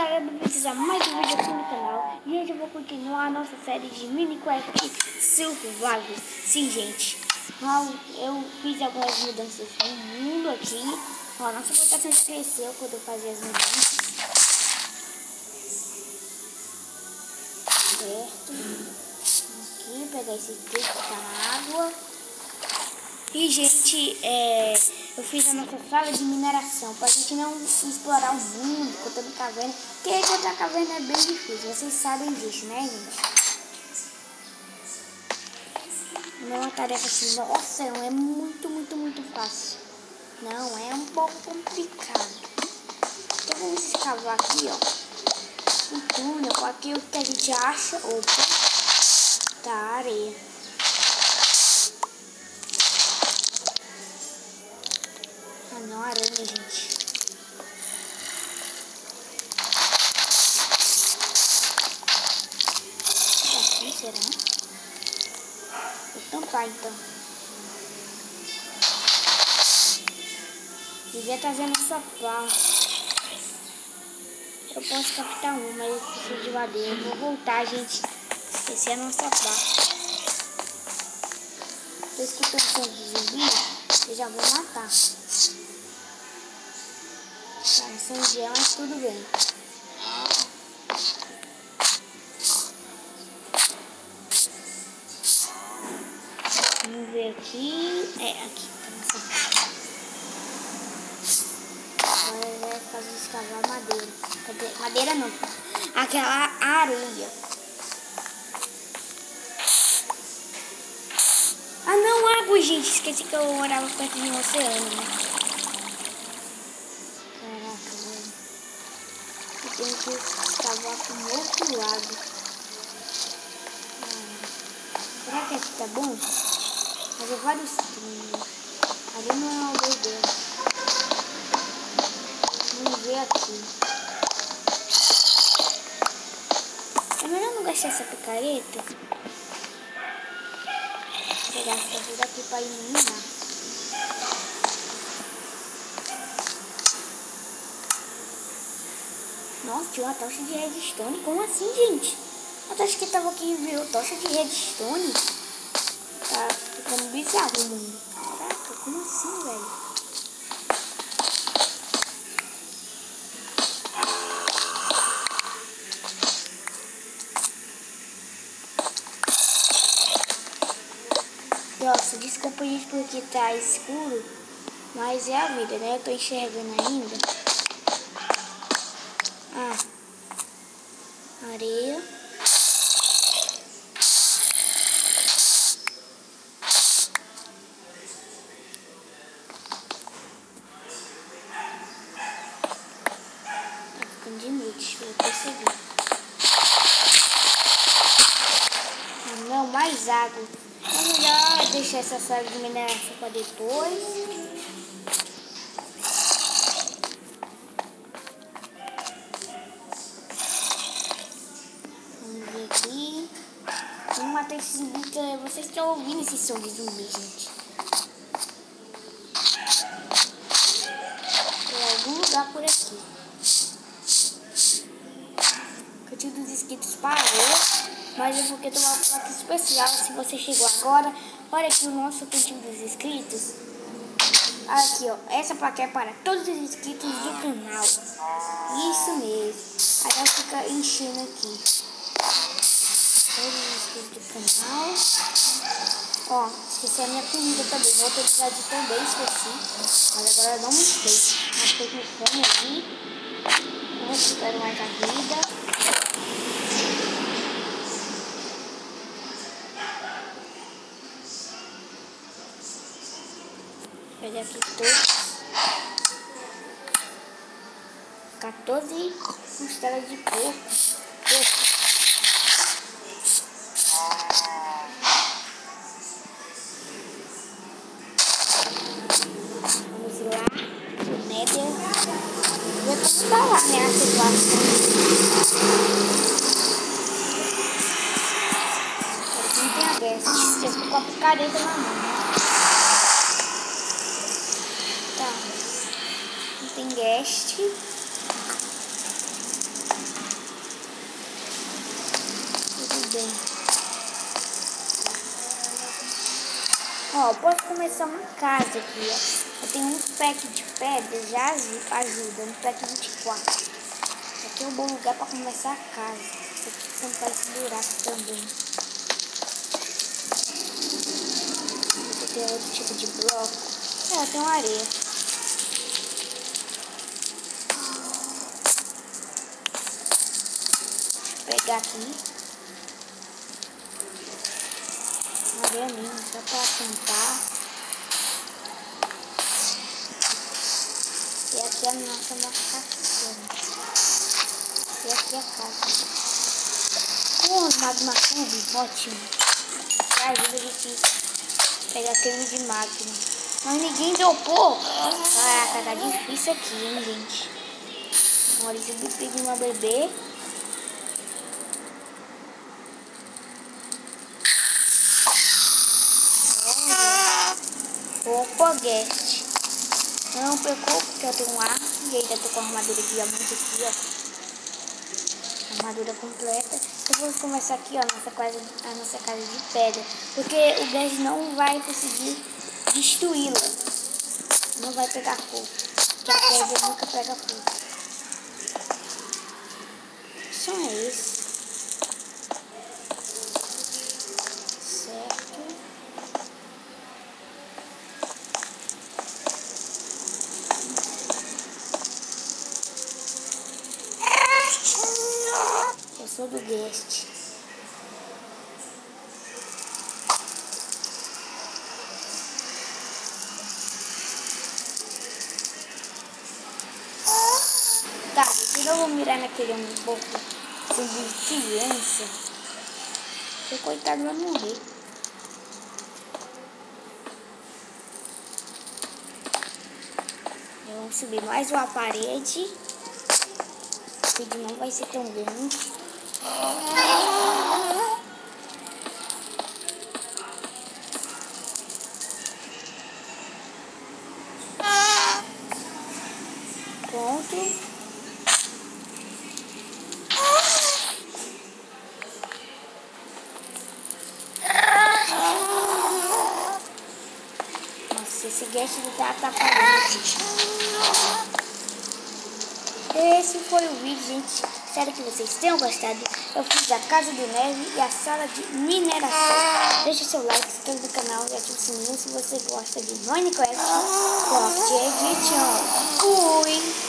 galera, bem-vindos a mais um vídeo aqui no canal. E hoje eu vou continuar a nossa série de Minecraft Survival. Sim, gente, eu fiz algumas mudanças no mundo aqui. Ó, nossa votação já cresceu quando eu fazia as mudanças. Certo. Aqui, pegar esse tudo que tá na água. E, gente, eu fiz a nossa sala de mineração pra gente não explorar o mundo, contando caverna. Porque encontrar caverna é bem difícil, vocês sabem disso, né, gente? Não é uma tarefa assim, nossa, é muito fácil. Não, é um pouco complicado. Então vamos escavar aqui, ó. Um túnel, aqui o que a gente acha, opa, tá areia. Ah, não, aranha, gente. Aqui, será? Vou tampar, então. Devia trazer nossa pá. Eu posso captar um, mas eu preciso de madeira. Eu vou voltar, gente. Esqueci a nossa pá. Tô escutando som de zumbi. Eu já vou matar. Tá, sem gel, mas tudo bem. Vamos ver aqui. Aqui. Agora vai fazer escavar madeira. Cadê? Madeira não. Aquela areia. Ah, não, água, gente. Esqueci que eu morava perto de um oceano, né? Caraca, velho. Eu tenho que escavar pro outro lado. Será que aqui tá bom? Fazer vários trilhos. Ali não é uma boa ideia. Vamos ver aqui. É melhor não gastar essa picareta. Vou pegar essa vida aqui pra iluminar. Nossa, tinha uma tocha de redstone. Como assim, gente? A tocha que tava aqui virou tocha de redstone. Tá ficando bizarro o mundo. Caraca, como assim, velho? Nossa, desculpa, gente, porque tá escuro. Mas é a vida, né? Eu tô enxergando ainda. Areia. Tá ficando de noite, eu percebi. Ah, não, mais água. É melhor deixar essa sala de mineração para depois. Aqui. Vamos matar esse zumbi. Vocês estão ouvindo esse som de zumbi, gente? Tem algum lugar por aqui. O cantinho dos inscritos parou. Mas é porque tem uma placa especial. Se você chegou agora, olha aqui o nosso cantinho dos inscritos. Aqui, ó. Essa placa é para todos os inscritos do canal. Isso mesmo. Aí ela fica enchendo aqui. Todos os inscritos do canal. Ó, esqueci a minha comida também. Vou utilizar de também, esqueci. Mas agora não me esqueci. Mas fiquei com fome ali. Vamos ficar mais a vida. Vou pegar aqui todos. 14 costelas de porco. Vamos lá, o Nether. Vou tentar lá, né, a situação. Aqui não tem a guest. Eu fico com a picareta na mão, né? Tá. Não tem guest. Ó, posso começar uma casa aqui, ó. Eu tenho um pack de pedra, já ajuda, um pack 24. Aqui é um bom lugar para começar a casa. Aqui tampar esse buraco também. Você tem outro tipo de bloco. É, tem uma areia. Vou pegar aqui. Uma areia mesmo, só para tampar. E aqui é a nossa marcação. E aqui é a casa. Magma Cube, ótimo. Que ajuda a gente a pegar creme de máquina. Mas ninguém dropou. Caraca, tá difícil aqui, hein, gente. Maurício pediu uma bebê. Opa, guest. Não pegou porque eu tenho um ar. E ainda tô com a armadura de diamante aqui, ó. Armadura completa. Então vamos começar aqui, ó, a nossa casa de pedra. Porque o gás não vai conseguir destruí-la. Não vai pegar fogo. Porque a pedra nunca pega fogo. Só é esse. Certo. Eu sou do guest. Tá, eu vou mirar naquele um pouco de criança. Porque coitado vai morrer. Vamos subir mais uma parede. O vídeo não vai ser tão grande. Pronto. Nossa, esse guest tá atrapalhando. Esse foi o vídeo, gente. Espero que vocês tenham gostado. Eu fiz a casa do Neve e a sala de mineração. Deixa seu like, se inscreva no canal e ative o sininho se você gosta de Minecraft Craft Edition. Fui!